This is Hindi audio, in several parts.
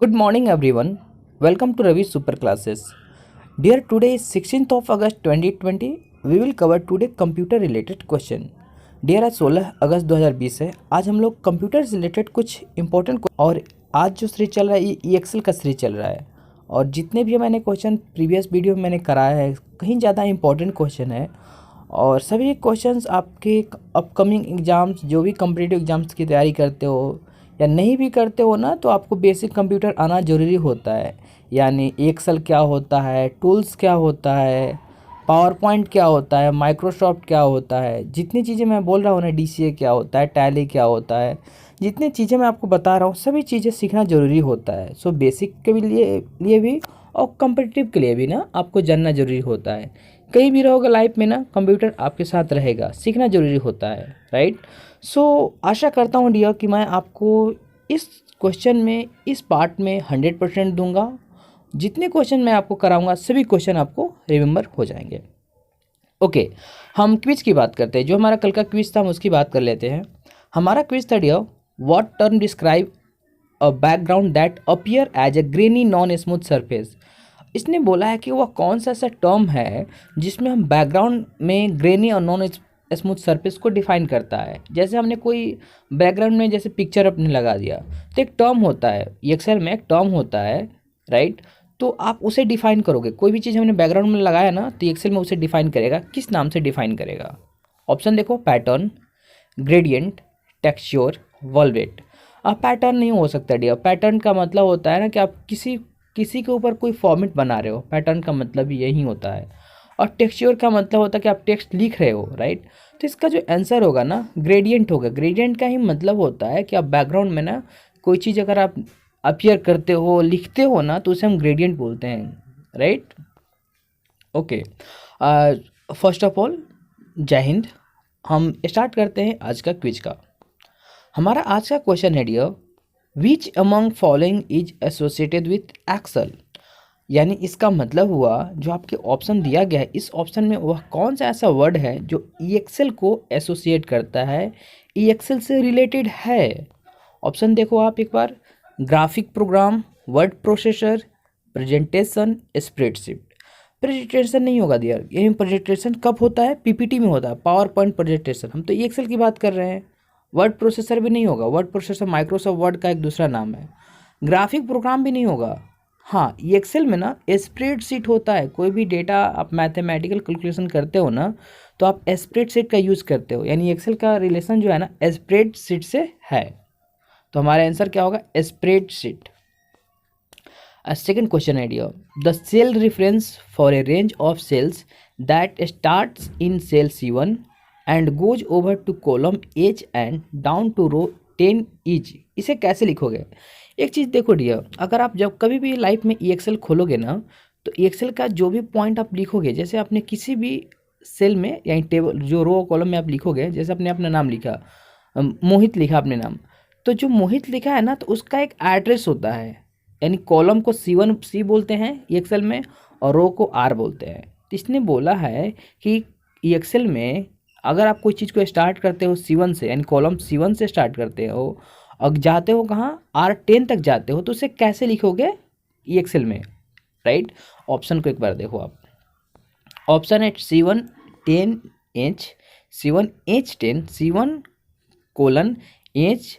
Good morning, everyone. Welcome to Ravi Super Classes. Dear, today is 16th of August 2020. We will cover today computer related question. Dear, आज 16 अगस्त 2020 है। आज हम लोग कंप्यूटर से रिलेटेड कुछ इंपॉर्टेंट और आज जो सीरीज चल रहा है ये एक्सेल का सीरीज चल रहा है। और जितने भी मैंने क्वेश्चन प्रीवियस वीडियो में मैंने कराया है कहीं ज़्यादा इंपॉर्टेंट क्वेश्चन है। और सभी क्वेश्चंस आपके अपकमिंग एग्ज़ाम्स जो भी कॉम्पिटिटिव एग्ज़ाम्स की तैयारी करते हो या नहीं भी करते हो ना, तो आपको बेसिक कंप्यूटर आना ज़रूरी होता है। यानी एक्सेल क्या होता है, टूल्स क्या होता है, पावर पॉइंट क्या होता है, माइक्रोसॉफ्ट क्या होता है, जितनी चीज़ें मैं बोल रहा हूँ ना, डीसीए क्या होता है, टैली क्या होता है, जितनी चीज़ें मैं आपको बता रहा हूँ सभी चीज़ें सीखना ज़रूरी होता है। सो बेसिक के भी लिए भी और कॉम्पिटिटिव के लिए भी ना आपको जानना ज़रूरी होता है। कहीं भी रहोगे लाइफ में ना, कंप्यूटर आपके साथ रहेगा, सीखना ज़रूरी होता है, राइट। सो आशा करता हूँ डियर कि मैं आपको इस क्वेश्चन में, इस पार्ट में 100% दूंगा। जितने क्वेश्चन मैं आपको कराऊंगा सभी क्वेश्चन आपको रिमेंबर हो जाएंगे। ओके, हम क्विज की बात करते हैं। जो हमारा कल का क्विज था हम उसकी बात कर लेते हैं। हमारा क्विज था dear, what term describe a background that appear as a grainy non smooth surface. इसने बोला है कि वह कौन सा ऐसा टर्म है जिसमें हम बैकग्राउंड में ग्रेनी और नॉन स्मूथ सरफेस को डिफाइन करता है। जैसे हमने कोई बैकग्राउंड में जैसे पिक्चर अपने लगा दिया तो एक टर्म होता है, एक्सेल में एक टर्म होता है, राइट। तो आप उसे डिफाइन करोगे, कोई भी चीज़ हमने बैकग्राउंड में लगाया ना तो एक्सेल में उसे डिफाइन करेगा। किस नाम से डिफाइन करेगा? ऑप्शन देखो, पैटर्न, ग्रेडियंट, टेक्सचर, वॉल्वेट। अब पैटर्न नहीं हो सकता डियर। पैटर्न का मतलब होता है ना कि आप किसी किसी के ऊपर कोई फॉर्मेट बना रहे हो, पैटर्न का मतलब यही होता है। और टेक्सचर का मतलब होता है कि आप टेक्स्ट लिख रहे हो, राइट। तो इसका जो आंसर होगा ना, ग्रेडियंट होगा। ग्रेडियंट का ही मतलब होता है कि आप बैकग्राउंड में ना कोई चीज़ अगर आप अपीयर करते हो, लिखते हो ना, तो उसे हम ग्रेडियंट बोलते हैं, right. Okay, first of all जय हिंद। हम स्टार्ट करते हैं आज का क्विज का। हमारा आज का क्वेश्चन है dear, which among following is associated with Excel. यानी इसका मतलब हुआ जो आपके ऑप्शन दिया गया है, इस ऑप्शन में वह कौन सा ऐसा वर्ड है जो ईएक्सेल को एसोसिएट करता है, ईएक्सेल से रिलेटेड है। ऑप्शन देखो आप एक बार, graphic program, word processor, presentation, spreadsheet. Presentation नहीं होगा दियर। यही प्रेजेंटेशन कब होता है? पीपीटी में होता है, पावर पॉइंट प्रेजेंटेशन। हम तो ईएक्सेल की बात कर रहे हैं। वर्ड प्रोसेसर भी नहीं होगा, वर्ड प्रोसेसर माइक्रोसॉफ्ट वर्ड का एक दूसरा नाम है। ग्राफिक प्रोग्राम भी नहीं होगा। हाँ, ये एक्सेल में ना स्प्रेडशीट होता है। कोई भी डेटा आप मैथमेटिकल कैलकुलेशन करते हो ना, तो आप स्प्रेडशीट का यूज़ करते हो। यानी एक्सेल का रिलेशन जो है ना स्प्रेडशीट से है। तो हमारा आंसर क्या होगा? स्प्रेडशीट। सेकेंड क्वेश्चन है dear, the cell reference for a range of cells that starts in cell C1 and goes over to column H and down to row 10 is. इसे कैसे लिखोगे? एक चीज़ देखो डियर, अगर आप जब कभी भी लाइफ में EXL खोलोगे ना, तो EXL का जो भी पॉइंट आप लिखोगे, जैसे आपने किसी भी सेल में यानी टेबल जो रो कॉलम में आप लिखोगे, जैसे आपने अपना नाम लिखा, मोहित लिखा अपने नाम, तो जो मोहित लिखा है ना तो उसका एक एड्रेस होता है। यानी कॉलम को C1 बोलते हैं EXL में, और रो को R बोलते हैं। तो इसने बोला है कि EXL में अगर आप कोई चीज़ को स्टार्ट करते हो C1 से, यानी कॉलम C1 से स्टार्ट करते हो और जाते हो कहाँ, R10 तक जाते हो, तो उसे कैसे लिखोगे EXL में, राइट। ऑप्शन को एक बार देखो आप। ऑप्शन है C1 10H, C1H10, C1:H-10,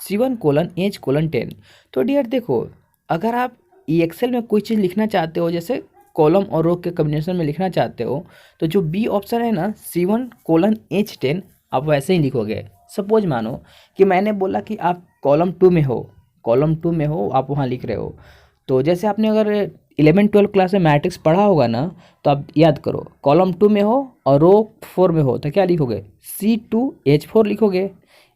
C1:H:10। तो डियर देखो, अगर आप EXL में कोई चीज़ लिखना चाहते हो, जैसे कॉलम और रो के कॉम्बिनेशन में लिखना चाहते हो, तो जो बी ऑप्शन है ना C1:H10, आप वैसे ही लिखोगे। सपोज मानो कि मैंने बोला कि आप कॉलम 2 में हो, कॉलम 2 में हो, आप वहाँ लिख रहे हो। तो जैसे आपने अगर 11-12 क्लास में मैट्रिक्स पढ़ा होगा ना, तो आप याद करो, कॉलम 2 में हो और रो 4 में हो तो क्या लिखोगे? C2H4 लिखोगे।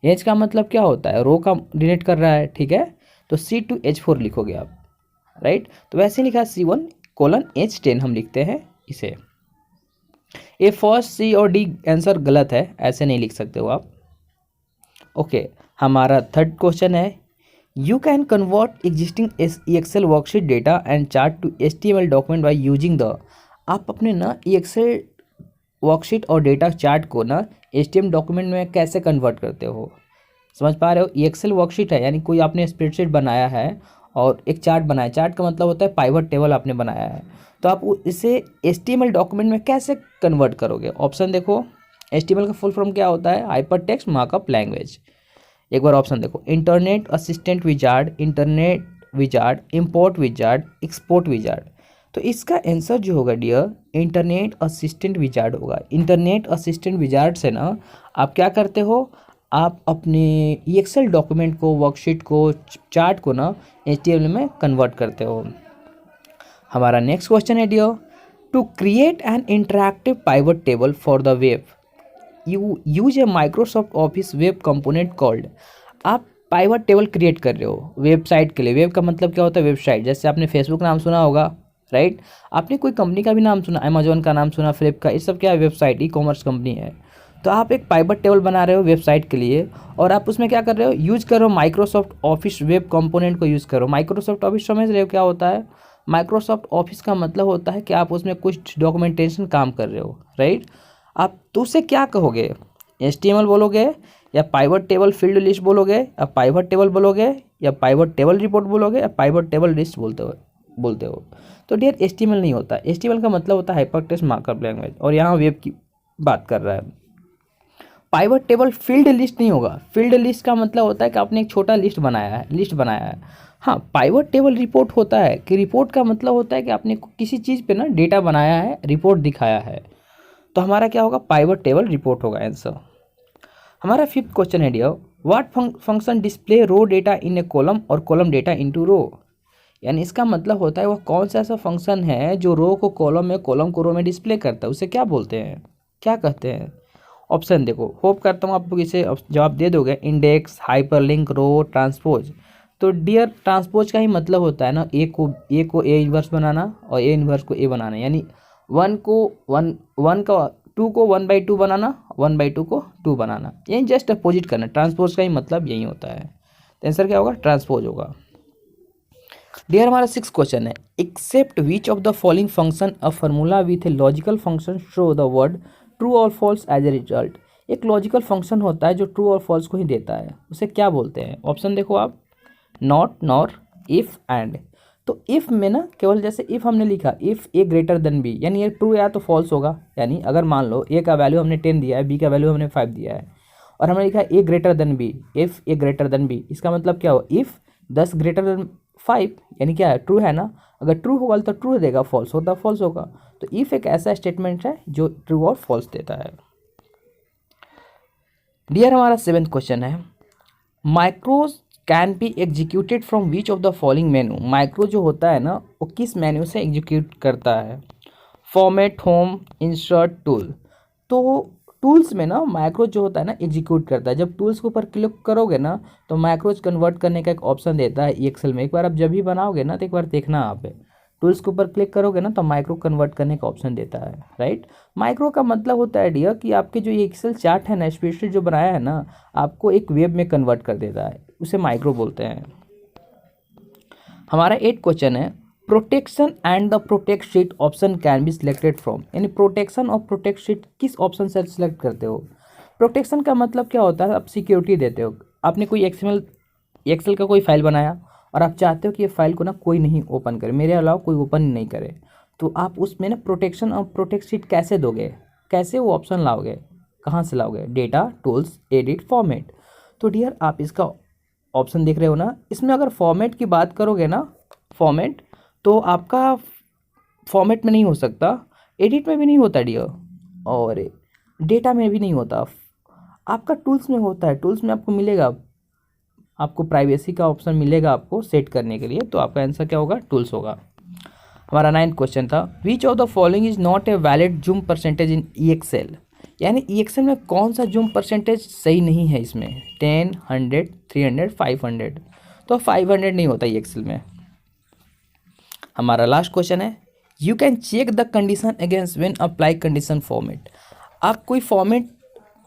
एच का मतलब क्या होता है? रो का डिनोट कर रहा है, ठीक है। तो C2H4 लिखोगे आप, राइट। तो वैसे ही लिखा C1:H10 हम लिखते हैं इसे। ये फर्स्ट C और D आंसर गलत है, ऐसे नहीं लिख सकते हो आप। ओके, हमारा थर्ड क्वेश्चन है, you can convert existing EXL worksheet data and chart to HTML document by using the. आप अपने ना EXL वर्कशीट और डेटा चार्ट को ना HTML डॉक्यूमेंट में कैसे कन्वर्ट करते हो? समझ पा रहे हो? ये एक्सेल वर्कशीट है, यानी कोई आपने स्प्रेडशीट बनाया है और एक चार्ट बनाया, चार्ट का मतलब होता है पाइवट टेबल आपने बनाया है, तो आप इसे HTML डॉक्यूमेंट में कैसे कन्वर्ट करोगे? ऑप्शन देखो, HTML का फुल फॉर्म क्या होता है? Hyper text markup language. एक बार ऑप्शन देखो, internet assistant wizard, internet wizard, import wizard, export wizard. तो इसका आंसर जो होगा डियर, इंटरनेट असिस्टेंट विजार्ड होगा। इंटरनेट असिस्टेंट विजार्ड से ना आप क्या करते हो, आप अपने एक्सेल डॉक्यूमेंट को, वर्कशीट को, चार्ट को ना HTML में कन्वर्ट करते हो। हमारा नेक्स्ट क्वेश्चन है dear, to create an interactive pivot table for the web you use A Microsoft office web component called. आप पाइवट टेबल क्रिएट कर रहे हो वेबसाइट के लिए। वेब का मतलब क्या होता है? वेबसाइट। जैसे आपने फेसबुक नाम सुना होगा, राइट? आपने कोई कंपनी का भी नाम सुना, अमेजोन का नाम सुना, फ्लिप का, ये सब क्या है? वेबसाइट, ई-कॉमर्स कंपनी है। तो आप एक पाइवट टेबल बना रहे हो वेबसाइट के लिए, और आप उसमें क्या कर रहे हो? यूज करो माइक्रोसॉफ्ट ऑफिस वेब कंपोनेंट को यूज़ करो। माइक्रोसॉफ्ट ऑफिस समझ रहे हो क्या होता है? माइक्रोसॉफ्ट ऑफिस का मतलब होता है कि आप उसमें कुछ डॉक्यूमेंटेशन काम कर रहे हो, राइट? आप तो उसे क्या कहोगे? HTML बोलोगे, या पाइवट टेबल फील्ड लिस्ट बोलोगे, या पाइवट टेबल बोलोगे, या पाइवट टेबल रिपोर्ट बोलोगे, या पाइवट टेबल लिस्ट बोलते हो। तो डियर HTML नहीं होता। HTML का मतलब होता है हाइपर टेक्स्ट मार्कअप लैंग्वेज, और यहाँ वेब की बात कर रहा है। पाइवट टेबल फील्ड लिस्ट नहीं होगा। फील्ड लिस्ट का मतलब होता है कि आपने एक छोटा लिस्ट बनाया है। हाँ, पाइवट टेबल रिपोर्ट होता है कि रिपोर्ट का मतलब होता है कि आपने किसी चीज़ पे ना डेटा बनाया है, रिपोर्ट दिखाया है। तो हमारा क्या होगा? पाइवट टेबल रिपोर्ट होगा आंसर। हमारा फिफ्थ क्वेश्चन है dear, what function display row data in a column और कॉलम डेटा इनटू रो। यानी इसका मतलब होता है वह कौन सा ऐसा फंक्शन है जो रो को कॉलम में, कॉलम को रो में डिस्प्ले करता है, उसे क्या बोलते हैं, क्या कहते हैं? ऑप्शन देखो, होप करता हूँ आप लोग इसे जवाब दे दोगे। इंडेक्स, हाइपरलिंक, रो, ट्रांसपोज। तो डियर ट्रांसपोज का ही मतलब होता है ना ए को ए इन्वर्स बनाना और ए इन्वर्स को ए बनाना, यानी वन का 2 को 1/2 बनाना, 1/2 को 2 बनाना, यही जस्ट अपोजिट करना। ट्रांसपोज का ही मतलब यही होता है। तो आंसर क्या होगा? ट्रांसपोज होगा। डियर हमारा 6th क्वेश्चन है, except which of the following function a formula with a logical function show the word true और फॉल्स एज ए रिजल्ट। एक लॉजिकल फंक्शन होता है जो ट्रू और फॉल्स को ही देता है, उसे क्या बोलते हैं? ऑप्शन देखो आप, नॉट, नॉर, इफ, एंड। तो इफ़ में ना केवल जैसे इफ़ हमने लिखा if A greater than B, यानी ये ट्रू या तो फॉल्स होगा। यानी अगर मान लो ए का वैल्यू हमने 10 दिया है, बी का वैल्यू हमने 5 दिया है, और हमने लिखा A greater than B, if A greater than B, इसका मतलब क्या हो? इफ़ 10 ग्रेटर देन 5, यानी क्या है? ट्रू है ना। अगर ट्रू होगा तो ट्रू देगा, फॉल्स होता फॉल्स होगा। तो इफ़ एक ऐसा स्टेटमेंट है जो ट्रू और फॉल्स देता है। डियर हमारा 7th क्वेश्चन है, माइक्रोज can be executed from which of the following menu. Micro जो होता है ना वो किस मेन्यू से एग्जीक्यूट करता है? Format, home, insert, tool. तो टूल्स में ना माइक्रो जो होता है ना एग्जीक्यूट करता है। जब टूल्स के ऊपर क्लिक करोगे ना तो माइक्रोज कन्वर्ट करने का एक ऑप्शन देता है एक्सेल में। एक बार आप जब भी बनाओगे ना तो एक बार देखना, आप टूल्स के ऊपर क्लिक करोगे ना तो माइक्रो कन्वर्ट करने का ऑप्शन देता है, राइट? माइक्रो का मतलब होता है डियर कि आपके जो ये एक्सेल चार्ट है ना, स्प्रेडशीट जो बनाया है ना, आपको एक वेब में कन्वर्ट कर देता है, उसे माइक्रो बोलते हैं। हमारा 8th क्वेश्चन है, protection and the protect sheet option can be selected from. यानी प्रोटेक्शन और प्रोटेक्ट शीट किस ऑप्शन से सिलेक्ट करते हो? प्रोटेक्शन का मतलब क्या होता है? आप सिक्योरिटी देते हो। आपने कोई एक्सेल का कोई फाइल बनाया और आप चाहते हो कि ये फाइल को ना कोई नहीं ओपन करे, मेरे अलावा कोई ओपन नहीं करे, तो आप उसमें ना प्रोटेक्शन और प्रोटेक्ट शीट कैसे दोगे? कैसे वो ऑप्शन लाओगे? कहाँ से लाओगे? Data, tools, edit, format. तो डियर आप इसका ऑप्शन देख रहे हो ना, इसमें अगर फॉर्मेट की बात करोगे ना, फॉर्मेट, तो आपका फॉर्मेट में नहीं हो सकता, एडिट में भी नहीं होता डियर, और डेटा में भी नहीं होता। आपका टूल्स में होता है। टूल्स में आपको मिलेगा, आपको प्राइवेसी का ऑप्शन मिलेगा आपको सेट करने के लिए। तो आपका आंसर क्या होगा? टूल्स होगा। हमारा 9th क्वेश्चन था, विच of the following is not a valid zoom percentage in EXL। यानी EXL में कौन सा जूम परसेंटेज सही नहीं है इसमें? 10, 100, 300, 500। तो 500 नहीं होता EXL में। हमारा लास्ट क्वेश्चन है, you can check the condition against when apply condition format. आप कोई फॉर्मेट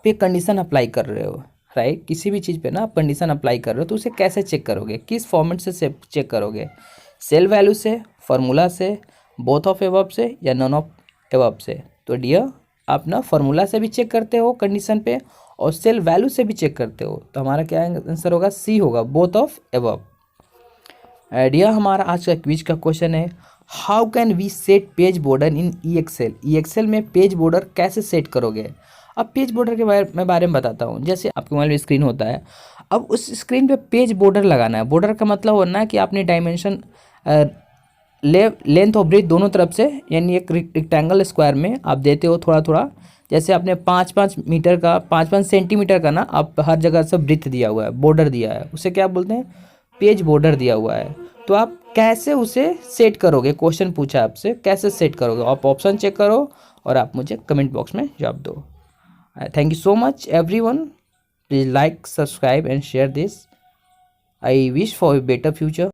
पे कंडीशन अप्लाई कर रहे हो, राइट? किसी भी चीज़ पे ना आप कंडीशन अप्लाई कर रहे हो तो उसे कैसे चेक करोगे? किस फॉर्मेट से चेक करोगे? सेल वैल्यू से, फार्मूला से, बोथ ऑफ एबव से, या नॉन ऑफ एबव से? तो डियर आप ना फार्मूला से भी चेक करते हो कंडीशन पे, और सेल वैल्यू से भी चेक करते हो, तो हमारा क्या आंसर होगा, सी होगा, बोथ ऑफ एबव। आइडिया हमारा आज का क्विज का क्वेश्चन है, how can we set page border in EXL। EXL में पेज बॉर्डर कैसे सेट करोगे। अब पेज बॉर्डर के बारे में बताता हूँ। जैसे आपके मोबाइल में स्क्रीन होता है, अब उस स्क्रीन पे पेज बॉर्डर लगाना है। बॉर्डर का मतलब होना है कि आपने डायमेंशन लेंथ और ब्रेथ दोनों तरफ से, यानी एक रेक्टेंगल स्क्वायर में आप देते हो थोड़ा थोड़ा। जैसे आपने 5-5 मीटर का, 5-5 सेंटीमीटर का ना आप हर जगह से ब्रेथ दिया हुआ है, बॉर्डर दिया है, उसे क्या बोलते हैं, पेज बॉर्डर दिया हुआ है। तो आप कैसे उसे सेट करोगे, क्वेश्चन पूछा आपसे कैसे सेट करोगे, आप ऑप्शन चेक करो और आप मुझे कमेंट बॉक्स में जवाब दो। Thank you so much everyone, please like, subscribe and share this. I wish for a better future.